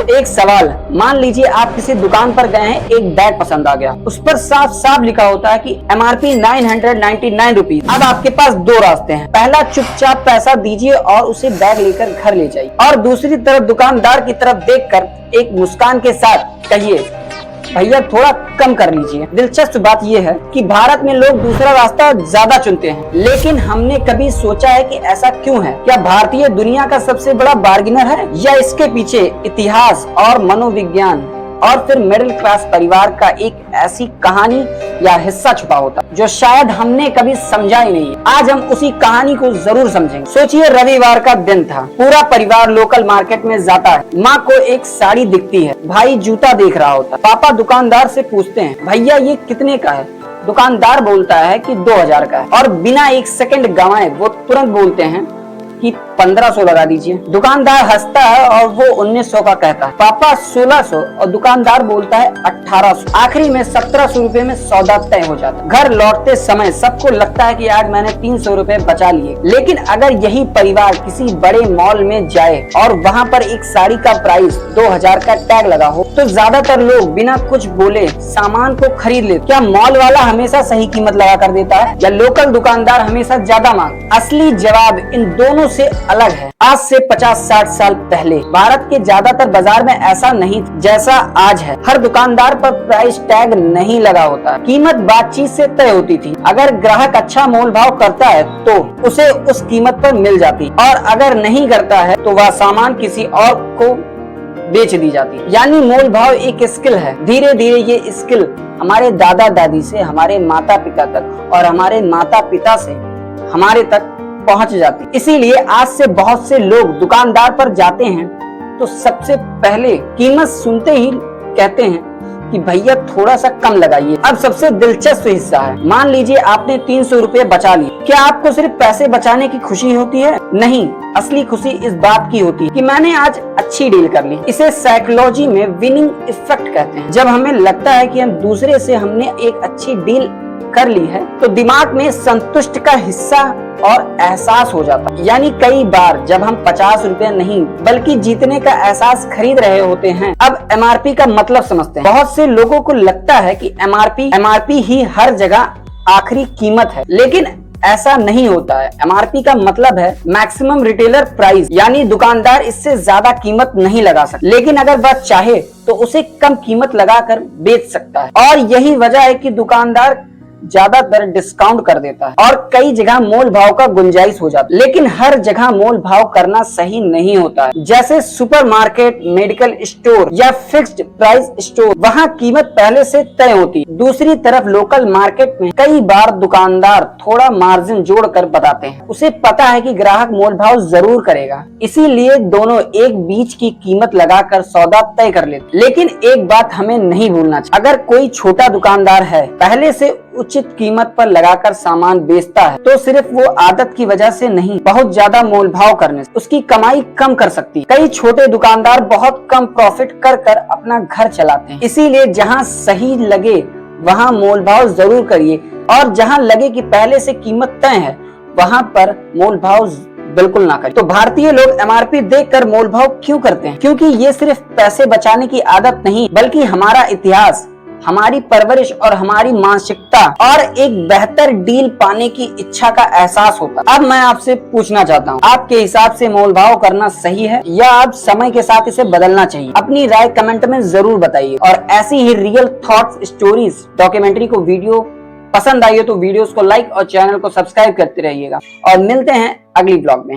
एक सवाल, मान लीजिए आप किसी दुकान पर गए हैं, एक बैग पसंद आ गया, उस पर साफ साफ लिखा होता है कि MRP 999 रुपीज। अब आपके पास दो रास्ते हैं, पहला चुपचाप पैसा दीजिए और उसे बैग लेकर घर ले जाइए, और दूसरी तरफ दुकानदार की तरफ देखकर एक मुस्कान के साथ कहिए भैया थोड़ा कम कर लीजिए। दिलचस्प बात यह है कि भारत में लोग दूसरा रास्ता ज्यादा चुनते हैं, लेकिन हमने कभी सोचा है कि ऐसा क्यों है? क्या भारतीय दुनिया का सबसे बड़ा बार्गेनर है, या इसके पीछे इतिहास और मनोविज्ञान और फिर मिडिल क्लास परिवार का एक ऐसी कहानी या हिस्सा छुपा होता जो शायद हमने कभी समझा ही नहीं। आज हम उसी कहानी को जरूर समझेंगे। सोचिए, रविवार का दिन था, पूरा परिवार लोकल मार्केट में जाता है। माँ को एक साड़ी दिखती है, भाई जूता देख रहा होता, पापा दुकानदार से पूछते हैं भैया ये कितने का है? दुकानदार बोलता है कि 2000 का है, और बिना एक सेकंड गंवाए वो तुरंत बोलते हैं कि 1500 लगा दीजिए। दुकानदार हंसता है और वो 1900 का कहता है, पापा 1600, और दुकानदार बोलता है 1800। आखिरी में 1700 रुपए में सौदा तय हो जाता है। घर लौटते समय सबको लगता है कि आज मैंने 300 रुपए बचा लिए। लेकिन अगर यही परिवार किसी बड़े मॉल में जाए और वहाँ पर एक साड़ी का प्राइस 2000 का टैग लगा हो, तो ज्यादातर लोग बिना कुछ बोले सामान को खरीद लेते। क्या मॉल वाला हमेशा सही कीमत लगा कर देता है, या लोकल दुकानदार हमेशा ज्यादा मांग? असली जवाब इन दोनों से अलग है। आज से 50-60 साल पहले भारत के ज्यादातर बाजार में ऐसा नहीं जैसा आज है। हर दुकानदार पर प्राइस टैग नहीं लगा होता, कीमत बातचीत से तय होती थी। अगर ग्राहक अच्छा मोल भाव करता है तो उसे उस कीमत पर मिल जाती, और अगर नहीं करता है तो वह सामान किसी और को बेच दी जाती। यानी मोल भाव एक स्किल है। धीरे धीरे ये स्किल हमारे दादा दादी से हमारे माता पिता तक, और हमारे माता पिता से हमारे तक पहुंच जाती। इसीलिए आज से बहुत से लोग दुकानदार पर जाते हैं तो सबसे पहले कीमत सुनते ही कहते हैं कि भैया थोड़ा सा कम लगाइए। अब सबसे दिलचस्प हिस्सा है, मान लीजिए आपने 300 रुपए बचा लिए। क्या आपको सिर्फ पैसे बचाने की खुशी होती है? नहीं, असली खुशी इस बात की होती है कि मैंने आज अच्छी डील कर ली। इसे साइकोलॉजी में विनिंग इफेक्ट कहते हैं। जब हमें लगता है कि हम दूसरे से हमने एक अच्छी डील कर ली है, तो दिमाग में संतुष्ट का हिस्सा और एहसास हो जाता है। यानी कई बार जब हम 50 रुपए नहीं बल्कि जीतने का एहसास खरीद रहे होते हैं। अब MRP का मतलब समझते हैं। बहुत से लोगों को लगता है कि MRP ही हर जगह आखिरी कीमत है, लेकिन ऐसा नहीं होता है। MRP का मतलब है मैक्सिमम रिटेलर प्राइस, यानी दुकानदार इससे ज्यादा कीमत नहीं लगा सकता, लेकिन अगर वह चाहे तो उसे कम कीमत लगाकर बेच सकता है। और यही वजह है कि दुकानदार ज्यादातर डिस्काउंट कर देता है, और कई जगह मोल भाव का गुंजाइश हो जाता है। लेकिन हर जगह मोल भाव करना सही नहीं होता है। जैसे सुपरमार्केट, मेडिकल स्टोर या फिक्स्ड प्राइस स्टोर, वहाँ कीमत पहले से तय होती है। दूसरी तरफ लोकल मार्केट में कई बार दुकानदार थोड़ा मार्जिन जोड़कर बताते हैं। उसे पता है कि ग्राहक मोल भाव जरूर करेगा, इसीलिए दोनों एक बीच की कीमत लगाकर सौदा तय कर लेते। लेकिन एक बात हमें नहीं भूलना चाहिए, अगर कोई छोटा दुकानदार है पहले से उचित कीमत पर लगाकर सामान बेचता है, तो सिर्फ वो आदत की वजह से नहीं, बहुत ज्यादा मोल भाव करने से उसकी कमाई कम कर सकती है। कई छोटे दुकानदार बहुत कम प्रॉफिट कर कर अपना घर चलाते हैं। इसीलिए जहाँ सही लगे वहाँ मोल भाव जरूर करिए, और जहाँ लगे कि पहले से कीमत तय है वहाँ पर मोल भाव बिल्कुल ना करें। तो भारतीय लोग MRP देखकर मोल भाव क्यों करते हैं? क्योंकि ये सिर्फ पैसे बचाने की आदत नहीं, बल्कि हमारा इतिहास, हमारी परवरिश और हमारी मानसिकता और एक बेहतर डील पाने की इच्छा का एहसास होता है। अब मैं आपसे पूछना चाहता हूँ, आपके हिसाब से मोल भाव करना सही है, या आप समय के साथ इसे बदलना चाहिए? अपनी राय कमेंट में जरूर बताइए। और ऐसी ही रियल थॉट्स, स्टोरीज, डॉक्यूमेंट्री को वीडियो पसंद आई हो तो वीडियोस को लाइक और चैनल को सब्सक्राइब करते रहिएगा। और मिलते हैं अगली ब्लॉग में।